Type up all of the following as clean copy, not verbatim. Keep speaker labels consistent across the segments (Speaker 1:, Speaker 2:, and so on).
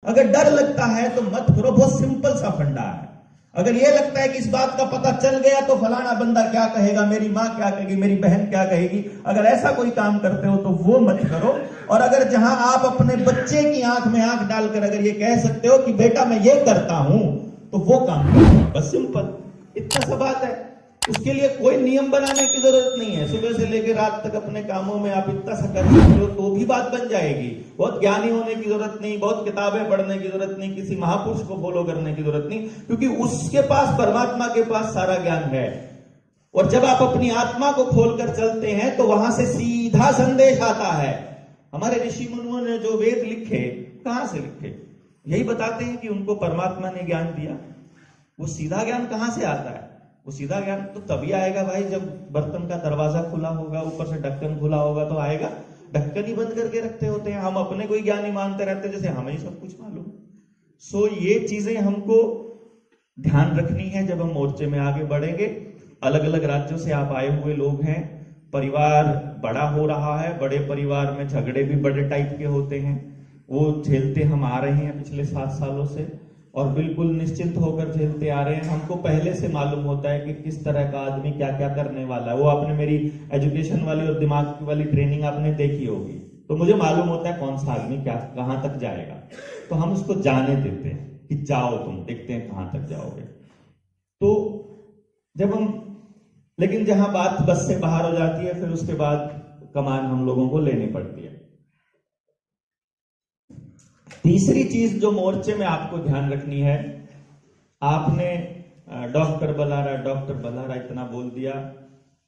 Speaker 1: अगर डर लगता है तो मत करो, बहुत सिंपल सा फंडा है। अगर ये लगता है कि इस बात का पता चल गया तो फलाना बंदा क्या कहेगा, मेरी मां क्या कहेगी, मेरी बहन क्या कहेगी, अगर ऐसा कोई काम करते हो तो वो मत करो। और अगर जहां आप अपने बच्चे की आंख में आंख डालकर अगर ये कह सकते हो कि बेटा मैं ये करता हूं, तो वो काम करो। बस सिंपल, इतना सा बात है। उसके लिए कोई नियम बनाने की जरूरत नहीं है। सुबह से लेकर रात तक अपने कामों में आप इतना सा कर सकते हो तो भी बात बन जाएगी। बहुत ज्ञानी होने की जरूरत नहीं, बहुत किताबें पढ़ने की जरूरत नहीं, किसी महापुरुष को फॉलो करने की जरूरत नहीं, क्योंकि उसके पास, परमात्मा के पास सारा ज्ञान है। और जब आप अपनी आत्मा को खोलकर चलते हैं तो वहां से सीधा संदेश आता है। हमारे ऋषि मुनियों ने जो वेद लिखे, कहां से लिखे? यही बताते हैं कि उनको परमात्मा ने ज्ञान दिया। वो सीधा ज्ञान कहां से आता है? वो सीधा ज्ञान तो तभी आएगा भाई जब बर्तन का दरवाजा खुला होगा, ऊपर से ढक्कन खुला होगा तो आएगा। ढक्कन ही बंद करके रखते होते हैं। हम अपने को ही ज्ञानी मानते रहते हैं, जैसे हमें ही सब कुछ मालूम। सो ये चीजें हमको ध्यान रखनी है जब हम मोर्चे में आगे बढ़ेंगे। अलग अलग राज्यों से आप आए हुए लोग हैं, परिवार बड़ा हो रहा है, बड़े परिवार में झगड़े भी बड़े टाइप के होते हैं, वो झेलते हम आ रहे हैं पिछले 7 सालों से, और बिल्कुल निश्चिंत होकर झेलते आ रहे हैं। हमको पहले से मालूम होता है कि किस तरह का आदमी क्या क्या करने वाला है। वो आपने मेरी एजुकेशन वाली और दिमाग वाली ट्रेनिंग आपने देखी होगी, तो मुझे मालूम होता है कौन सा आदमी क्या कहां तक जाएगा। तो हम उसको जाने देते हैं कि जाओ तुम, देखते हैं कहां तक जाओगे। तो जब हम, लेकिन जहां बात बस से बाहर हो जाती है, फिर उसके बाद कमान हम लोगों को लेनी पड़ती है। तीसरी चीज जो मोर्चे में आपको ध्यान रखनी है, आपने डॉक्टर बलारा इतना बोल दिया,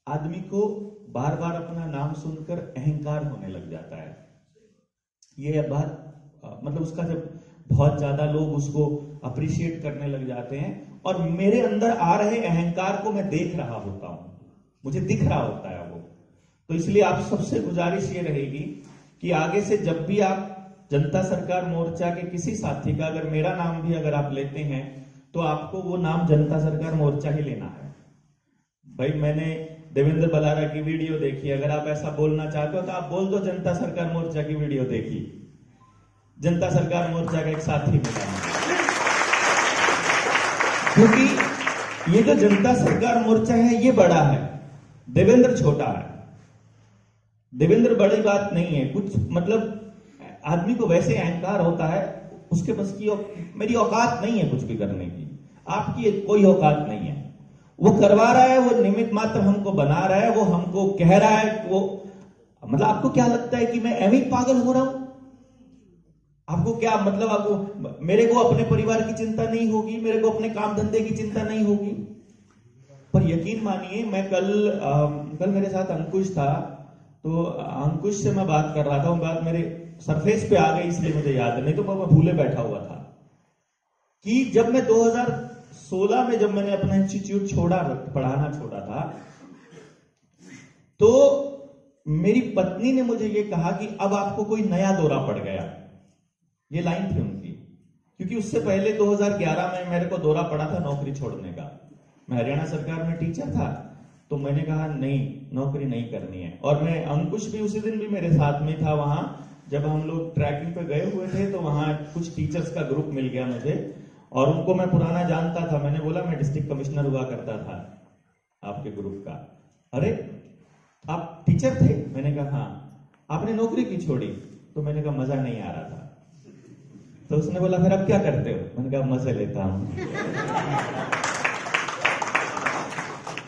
Speaker 1: आदमी को बार बार अपना नाम सुनकर अहंकार होने लग जाता है। ये बात मतलब उसका जब बहुत ज्यादा लोग उसको अप्रिशिएट करने लग जाते हैं, और मेरे अंदर आ रहे अहंकार को मैं देख रहा होता हूं, मुझे दिख रहा होता है वो। तो इसलिए आप सबसे गुजारिश ये रहेगी कि आगे से जब भी आप जनता सरकार मोर्चा के किसी साथी का, अगर मेरा नाम भी अगर आप लेते हैं, तो आपको वो नाम जनता सरकार मोर्चा ही लेना है। भाई मैंने देवेंद्र बलारा की वीडियो देखी, अगर आप ऐसा बोलना चाहते हो तो आप बोल दो जनता सरकार मोर्चा की वीडियो देखी, जनता सरकार मोर्चा का एक साथी मिला। क्योंकि ये जो जनता सरकार मोर्चा है ये बड़ा है, देवेंद्र छोटा है। देवेंद्र बड़ी बात नहीं है, कुछ मतलब आदमी को वैसे अहंकार होता है, उसके बस की मेरी औकात नहीं है कुछ भी करने की, आपकी कोई औकात नहीं है। वो करवा रहा है, वो निमित्त मात्र हमको बना रहा है, वो हमको कह रहा है, वो मतलब आपको क्या लगता है कि मैं एवं ही पागल हो रहा हूं? आपको क्या मतलब, आपको मेरे को अपने परिवार की चिंता नहीं होगी, मेरे को अपने काम धंधे की चिंता नहीं होगी? पर यकीन मानिए, मैं कल मेरे साथ अंकुश था, तो अंकुश से मैं बात कर रहा था, वो बात मेरे सरफेस पे आ गई इसलिए मुझे याद है, नहीं तो मैं भूले बैठा हुआ था। कि जब मैं 2016 में जब मैंने अपना इंस्टीट्यूट छोड़ा, पढ़ाना छोड़ा था, तो मेरी पत्नी ने मुझे ये कहा कि अब आपको कोई नया दौरा पड़ गया। ये लाइन थी उनकी, क्योंकि उससे पहले 2011 में मेरे को दौरा पड़ा था नौकरी छोड़ने का। मैं हरियाणा सरकार में टीचर था, तो मैंने कहा नहीं, नौकरी नहीं करनी है। और मैं, अंकुश भी उसी दिन भी मेरे साथ में था वहां, जब हम लोग ट्रैकिंग पे गए हुए थे, तो वहां कुछ टीचर्स का ग्रुप मिल गया मुझे, और उनको मैं पुराना जानता था। मैंने बोला मैं डिस्ट्रिक्ट कमिश्नर हुआ करता था आपके ग्रुप का। अरे आप टीचर थे? मैंने कहा हाँ। आपने नौकरी क्यों छोड़ी? तो मैंने कहा मजा नहीं आ रहा था। तो उसने बोला फिर अब क्या करते हो? मैंने कहा मजे लेता हूं।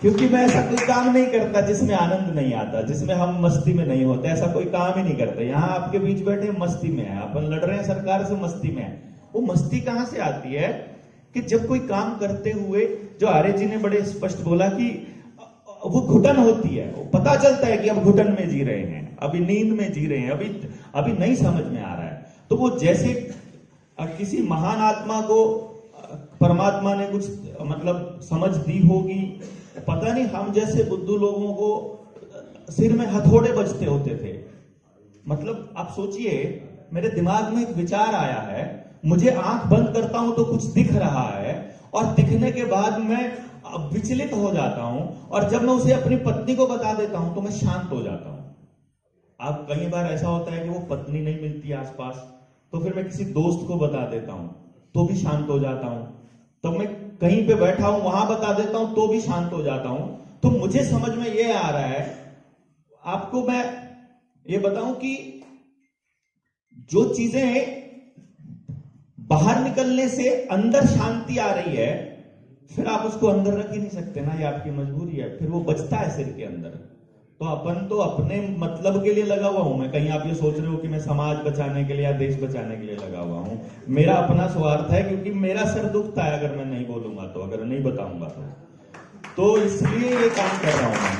Speaker 1: क्योंकि मैं ऐसा कोई काम नहीं करता जिसमें आनंद नहीं आता, जिसमें हम मस्ती में नहीं होते, ऐसा कोई काम ही नहीं करते। यहाँ आपके बीच बैठे मस्ती में है, अपन लड़ रहे हैं सरकार से, मस्ती में है। वो मस्ती कहां से आती है कि जब कोई काम करते हुए, जो आर्य जी ने बड़े स्पष्ट बोला कि वो घुटन होती है, वो पता चलता है कि अब घुटन में जी रहे हैं, अभी नींद में जी रहे हैं, अभी नहीं समझ में आ रहा है। तो वो जैसे किसी महान आत्मा को परमात्मा ने कुछ मतलब समझ दी होगी, पता नहीं, हम जैसे बुद्धू लोगों को सिर में हथौड़े बजते होते थे। मतलब आप सोचिए, मेरे दिमाग में एक विचार आया है, मुझे आंख बंद करता हूं तो कुछ दिख रहा है, और दिखने के बाद मैं विचलित हो जाता हूं, और जब मैं उसे अपनी पत्नी को बता देता हूं तो मैं शांत हो जाता हूं। अब कई बार ऐसा होता है कि वो पत्नी नहीं मिलती आसपास, तो फिर मैं किसी दोस्त को बता देता हूं तो भी शांत हो जाता हूं, तब मैं कहीं पे बैठा हूं वहां बता देता हूं तो भी शांत हो जाता हूं। तो मुझे समझ में ये आ रहा है, आपको मैं ये बताऊं कि जो चीजें बाहर निकलने से अंदर शांति आ रही है, फिर आप उसको अंदर रख ही नहीं सकते ना, ये आपकी मजबूरी है, फिर वो बचता है सिर के अंदर। तो अपन तो अपने मतलब के लिए लगा हुआ हूं मैं, कहीं आप ये सोच रहे हो कि मैं समाज बचाने के लिए या देश बचाने के लिए लगा हुआ हूं, मेरा अपना स्वार्थ है, क्योंकि मेरा सर दुखता है अगर मैं नहीं बोलूंगा तो, अगर नहीं बताऊंगा तो इसलिए ये काम कर रहा हूं मैं।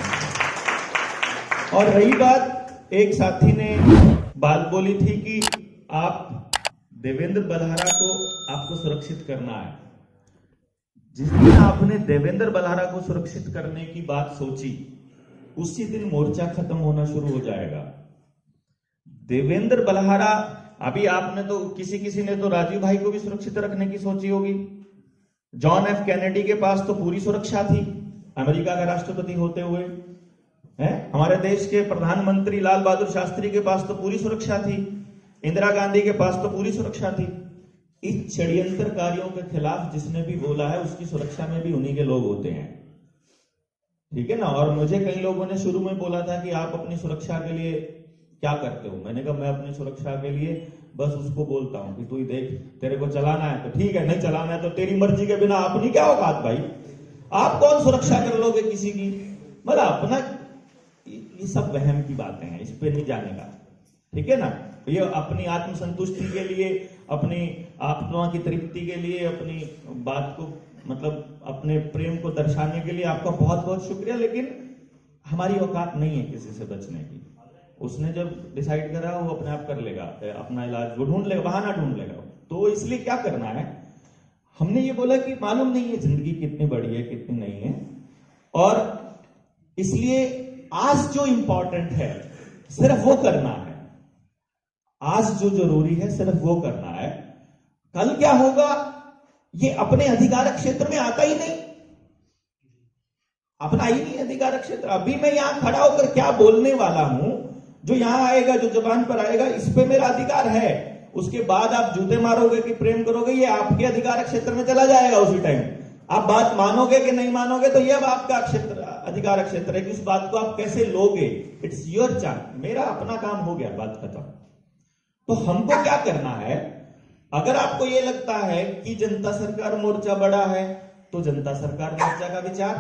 Speaker 1: और रही बात, एक साथी ने बात बोली थी कि आप देवेंद्र बलहारा को आपको सुरक्षित करना है। जिस दिन आपने देवेंद्र बलहारा को सुरक्षित करने की बात सोची, उसी दिन मोर्चा खत्म होना शुरू हो जाएगा। देवेंद्र बलहारा, अभी आपने तो किसी ने तो राजीव भाई को भी सुरक्षित रखने की सोची होगी। जॉन एफ कैनेडी के पास तो पूरी सुरक्षा थी अमेरिका का राष्ट्रपति होते हुए, है? हमारे देश के प्रधानमंत्री लाल बहादुर शास्त्री के पास तो पूरी सुरक्षा थी, इंदिरा गांधी के पास तो पूरी सुरक्षा थी। इस षड्यंत्रकारियों के खिलाफ जिसने भी बोला है, उसकी सुरक्षा में भी उन्हीं के लोग होते हैं, ठीक है ना। और मुझे कई लोगों ने शुरू में बोला था कि आप अपनी सुरक्षा के लिए क्या करते हो, मैंने कहा मैं अपनी सुरक्षा के लिए बस उसको बोलता हूं कि तू ही देख, तेरे को चलाना है तो ठीक है, नहीं चलाना है तो तेरी मर्जी के बिना अपनी क्या औकात भाई, आप कौन सुरक्षा कर लोगे किसी की, मतलब अपना, ये सब वहम की बातें हैं, इस पे नहीं जाने का, ठीक है ना। ये अपनी आत्मसंतुष्टि के लिए, अपनी आत्मा की तृप्ति के लिए, अपनी बात को मतलब अपने प्रेम को दर्शाने के लिए आपका बहुत बहुत शुक्रिया, लेकिन हमारी औकात नहीं है किसी से बचने की। उसने जब डिसाइड करा वो अपने आप कर लेगा, अपना इलाज वो ढूंढ लेगा, बहाना ढूंढ लेगा। तो इसलिए क्या करना है, हमने ये बोला कि मालूम नहीं है जिंदगी कितनी बड़ी है कितनी नहीं है, और इसलिए आज जो इंपॉर्टेंट है सिर्फ वो करना है, आज जो जरूरी है सिर्फ वो करना है। कल क्या होगा ये अपने अधिकार क्षेत्र में आता ही नहीं, अपना ही नहीं अधिकार क्षेत्र। अभी मैं यहां खड़ा होकर क्या बोलने वाला हूं, जो यहां आएगा, जो जबान पर आएगा, इस पे मेरा अधिकार है। उसके बाद आप जूते मारोगे कि प्रेम करोगे, ये आपके अधिकार क्षेत्र में चला जाएगा। उसी टाइम आप बात मानोगे कि नहीं मानोगे तो ये अब आपका क्षेत्र, अधिकार क्षेत्र है कि उस बात को आप कैसे लोगे, इट्स योर चांस। मेरा अपना काम हो गया, बात खत्म। तो हमको क्या करना है, अगर आपको यह लगता है कि जनता सरकार मोर्चा बड़ा है तो जनता सरकार मोर्चा का विचार,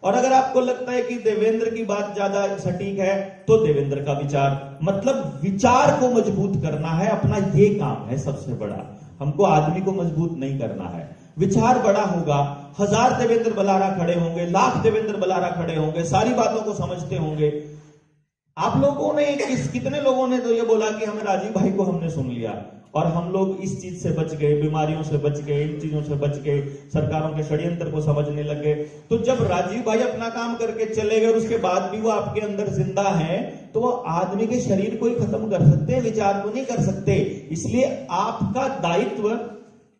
Speaker 1: और अगर आपको लगता है कि देवेंद्र की बात ज्यादा सटीक है तो देवेंद्र का विचार, मतलब विचार को मजबूत करना है, अपना ये काम है सबसे बड़ा। हमको आदमी को मजबूत नहीं करना है, विचार बड़ा होगा, 1000 देवेंद्र बलहारा खड़े होंगे, लाख देवेंद्र बलहारा खड़े होंगे, सारी बातों को समझते होंगे। आप लोगों ने कितने लोगों ने तो ये बोला कि हमें राजीव भाई को हमने सुन लिया और हम लोग इस चीज से बच गए, बीमारियों से बच गए, इन चीजों से बच गए, सरकारों के षड्यंत्र को समझने लगे। तो जब राजीव भाई अपना काम करके चले गए और उसके बाद भी वो आपके अंदर जिंदा है, तो वो आदमी के शरीर को ही खत्म कर सकते हैं, विचार को नहीं कर सकते। इसलिए आपका दायित्व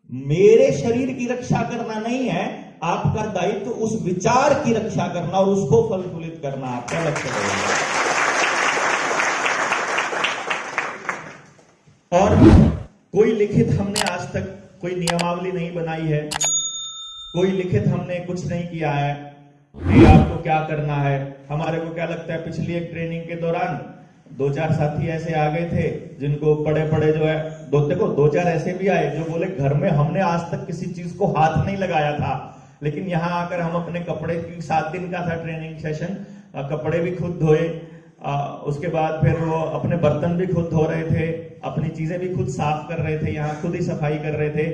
Speaker 1: मेरे शरीर की रक्षा करना नहीं है, आपका दायित्व उस विचार की रक्षा करना और उसको फल फूलित करना आपका लक्ष्य रहेगा। और कोई लिखित हमने आज तक कोई नियमावली नहीं बनाई है, कोई लिखित हमने कुछ नहीं किया है कि आपको क्या करना है। हमारे को क्या लगता है, पिछली एक ट्रेनिंग के दौरान 2-4 साथी ऐसे आ गए थे जिनको पड़े जो है, देखो 2-4 ऐसे भी आए जो बोले घर में हमने आज तक किसी चीज को हाथ नहीं लगाया था, लेकिन यहां आकर हम अपने कपड़े की 7 दिन का था ट्रेनिंग सेशन, कपड़े भी खुद धोए, उसके बाद फिर वो अपने बर्तन भी खुद धो रहे थे, अपनी चीजें भी खुद साफ कर रहे थे, यहाँ खुद ही सफाई कर रहे थे।